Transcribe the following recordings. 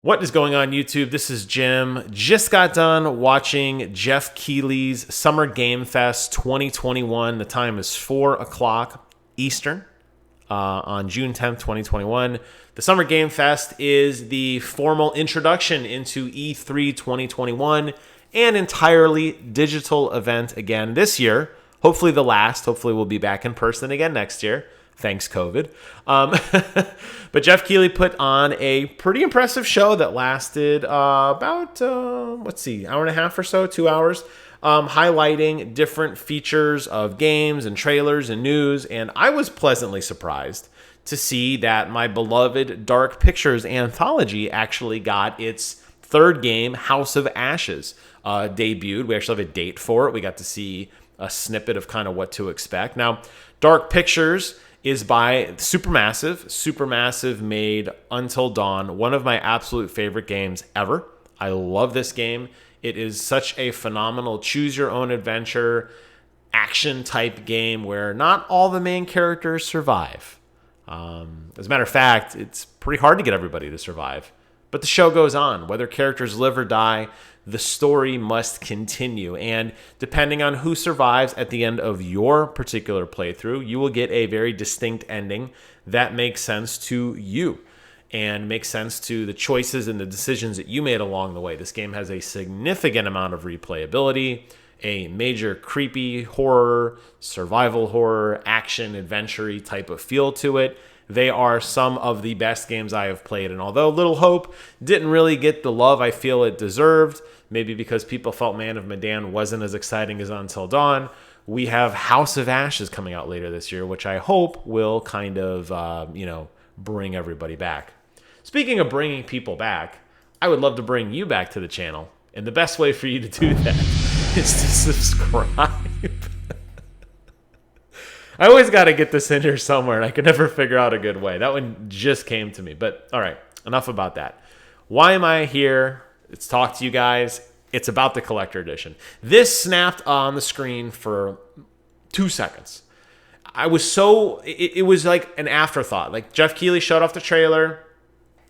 What is going on, YouTube? This is Jim. Just got done watching Geoff Keighley's Summer Game Fest 2021. The time is 4 o'clock Eastern on June 10th, 2021. The Summer Game Fest is the formal introduction into E3 2021, an entirely digital event again this year. Hopefully the last. Hopefully we'll be back in person again next year. Thanks, COVID. But Geoff Keighley put on a pretty impressive show that lasted about, hour and a half or so, 2 hours, highlighting different features of games and trailers and news. And I was pleasantly surprised to see that my beloved Dark Pictures Anthology actually got its third game, House of Ashes, debuted. We actually have a date for it. We got to see a snippet of kind of what to expect. Now, Dark Pictures is by Supermassive made Until Dawn, one of my absolute favorite games ever. I love this game. It is such a phenomenal choose-your-own-adventure action-type game where not all the main characters survive. As a matter of fact, it's pretty hard to get everybody to survive. But the show goes on. Whether characters live or die, the story must continue. And depending on who survives at the end of your particular playthrough, you will get a very distinct ending that makes sense to you and makes sense to the choices and the decisions that you made along the way. This game has a significant amount of replayability, a major creepy horror, survival horror, action, adventure-y type of feel to it. They are some of the best games I have played. And although Little Hope didn't really get the love I feel it deserved, maybe because people felt Man of Medan wasn't as exciting as Until Dawn, we have House of Ashes coming out later this year, which I hope will kind of, bring everybody back. Speaking of bringing people back, I would love to bring you back to the channel. And the best way for you to do that is to subscribe. I always got to get this in here somewhere, and I could never figure out a good way. That one just came to me. But all right, enough about that. Why am I here? Let's talk to you guys. It's about the collector edition. This snapped on the screen for 2 seconds. It was like an afterthought. Like Geoff Keighley showed off the trailer.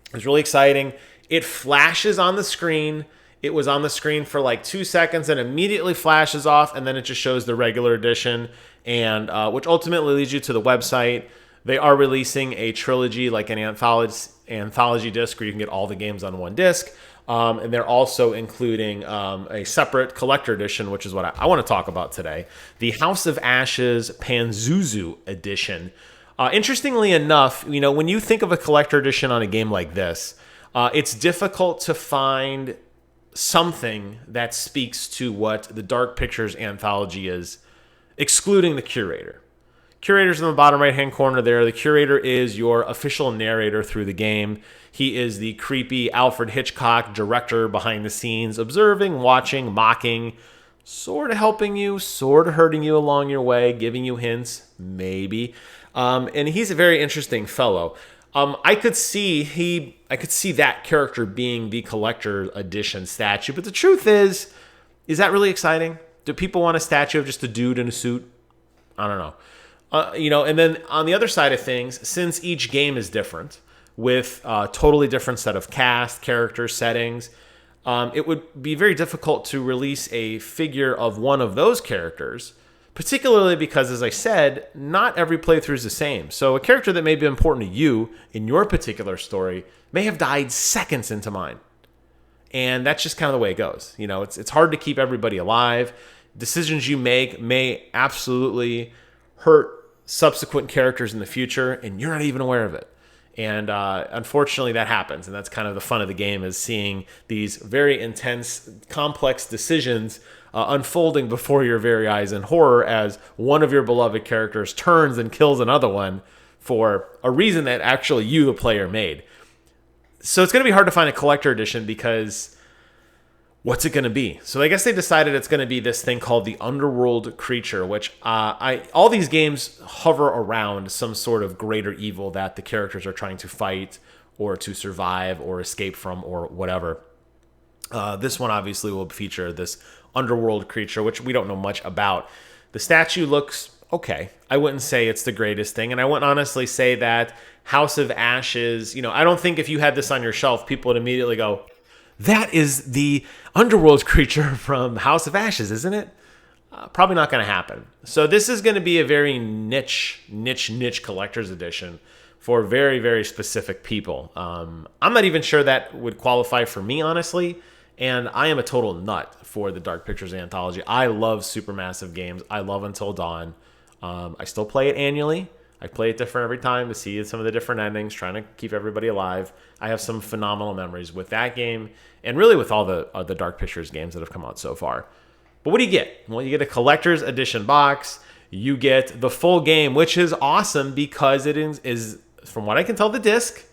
It was really exciting. It flashes on the screen. It was on the screen for like 2 seconds and immediately flashes off, and then it just shows the regular edition, and which ultimately leads you to the website. They are releasing a trilogy, like an anthology disc, where you can get all the games on one disc. And they're also including a separate collector edition, which is what I want to talk about today. The House of Ashes Pazuzu edition. Interestingly enough, when you think of a collector edition on a game like this, it's difficult to find something that speaks to what the Dark Pictures Anthology is, excluding the curator. Curator's in the bottom right-hand corner there. The curator is your official narrator through the game. He is the creepy Alfred Hitchcock director behind the scenes, observing, watching, mocking, sort of helping you, sort of hurting you along your way, giving you hints, maybe. And he's a very interesting fellow. I could see that character being the collector edition statue, but the truth is that really exciting? Do people want a statue of just a dude in a suit? I don't know. And then on the other side of things, since each game is different, with a totally different set of cast, characters, settings, it would be very difficult to release a figure of one of those characters, particularly because, as I said, not every playthrough is the same. So a character that may be important to you in your particular story may have died seconds into mine. And that's just kind of the way it goes. It's hard to keep everybody alive. Decisions you make may absolutely hurt subsequent characters in the future, and you're not even aware of it. And unfortunately, that happens. And that's kind of the fun of the game, is seeing these very intense, complex decisions unfolding before your very eyes in horror as one of your beloved characters turns and kills another one for a reason that actually you, the player, made. So it's going to be hard to find a collector edition because what's it going to be? So I guess they decided it's going to be this thing called the Underworld creature, which all these games hover around some sort of greater evil that the characters are trying to fight or to survive or escape from or whatever. This one obviously will feature this Underworld creature, which we don't know much about. The statue looks okay. I wouldn't say it's the greatest thing. And I wouldn't honestly say that House of Ashes, I don't think if you had this on your shelf, people would immediately go, that is the Underworld creature from House of Ashes, isn't it? Probably not going to happen. So this is going to be a very niche collector's edition for very, very specific people. I'm not even sure that would qualify for me, honestly. And I am a total nut for the Dark Pictures Anthology. I love supermassive games. I love Until Dawn. I still play it annually. I play it different every time to see some of the different endings, trying to keep everybody alive. I have some phenomenal memories with that game and really with all the Dark Pictures games that have come out so far. But what do you get? Well, you get a collector's edition box. You get the full game, which is awesome because it is, from what I can tell, the disc.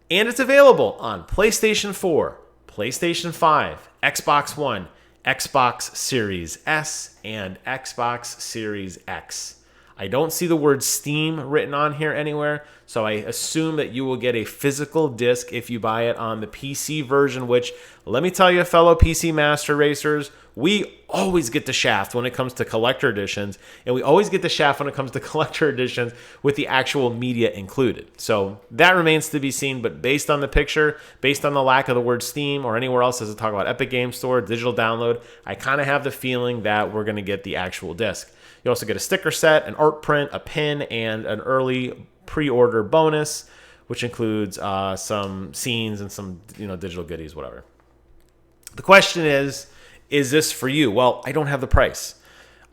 And it's available on PlayStation 4, PlayStation 5, Xbox One, Xbox Series S, and Xbox Series X. I don't see the word Steam written on here anywhere, so I assume that you will get a physical disc if you buy it on the PC version, which, let me tell you, fellow PC Master Racers, we always get the shaft when it comes to collector editions, and we always get the shaft when it comes to collector editions with the actual media included. So that remains to be seen, but based on the picture, based on the lack of the word Steam or anywhere else as I talk about Epic Game Store, digital download, I kind of have the feeling that we're going to get the actual disc. You also get a sticker set, an art print, a pin, and an early pre-order bonus, which includes some scenes and some digital goodies, whatever. The question is this for you? Well, I don't have the price.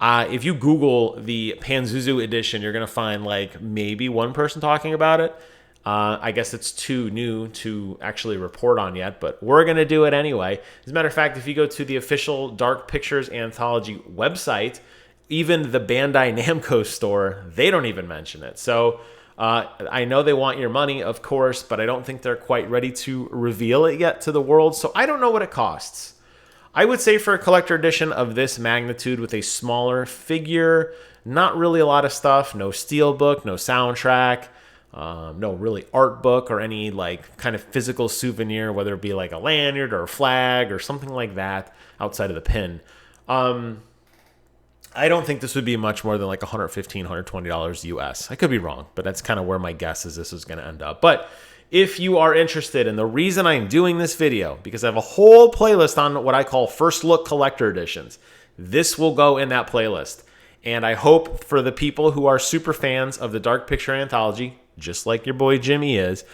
If you Google the Pazuzu edition, you're going to find like maybe one person talking about it. I guess it's too new to actually report on yet, but we're going to do it anyway. As a matter of fact, if you go to the official Dark Pictures Anthology website, even the Bandai Namco store, they don't even mention it. So I know they want your money, of course, but I don't think they're quite ready to reveal it yet to the world. So I don't know what it costs. I would say for a collector edition of this magnitude with a smaller figure, not really a lot of stuff, no steelbook, no soundtrack, no really art book or any like kind of physical souvenir, whether it be like a lanyard or a flag or something like that outside of the pin. I don't think this would be much more than like $115, $120 US. I could be wrong, but that's kind of where my guess is this is going to end up. But if you are interested, and the reason I'm doing this video, because I have a whole playlist on what I call First Look Collector Editions. This will go in that playlist. And I hope for the people who are super fans of the Dark Picture Anthology, just like your boy Jimmy is,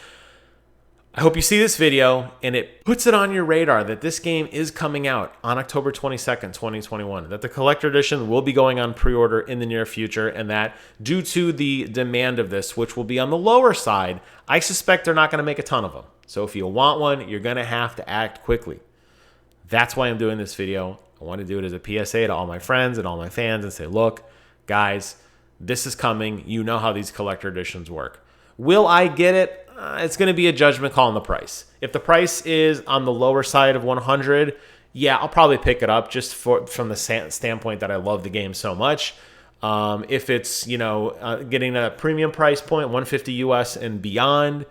I hope you see this video and it puts it on your radar that this game is coming out on October 22nd, 2021, that the collector edition will be going on pre-order in the near future, and that due to the demand of this, which will be on the lower side, I suspect they're not going to make a ton of them. So if you want one, you're going to have to act quickly. That's why I'm doing this video. I want to do it as a PSA to all my friends and all my fans and say, look, guys, this is coming. You know how these collector editions work. Will I get it? It's going to be a judgment call on the price. If the price is on the lower side of 100, yeah, I'll probably pick it up just from the standpoint that I love the game so much. If it's, getting a premium price point, 150 US and beyond,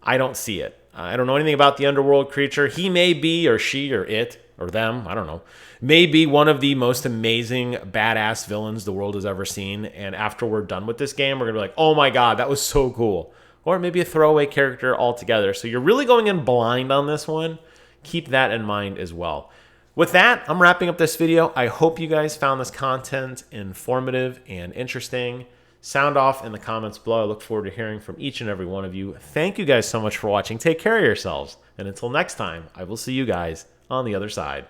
I don't see it. I don't know anything about the Underworld creature. He may be, or she, or it, or them, I don't know, may be one of the most amazing, badass villains the world has ever seen. And after we're done with this game, we're going to be like, oh my God, that was so cool. Or maybe a throwaway character altogether. So you're really going in blind on this one. Keep that in mind as well. With that, I'm wrapping up this video. I hope you guys found this content informative and interesting. Sound off in the comments below. I look forward to hearing from each and every one of you. Thank you guys so much for watching. Take care of yourselves. And until next time, I will see you guys on the other side.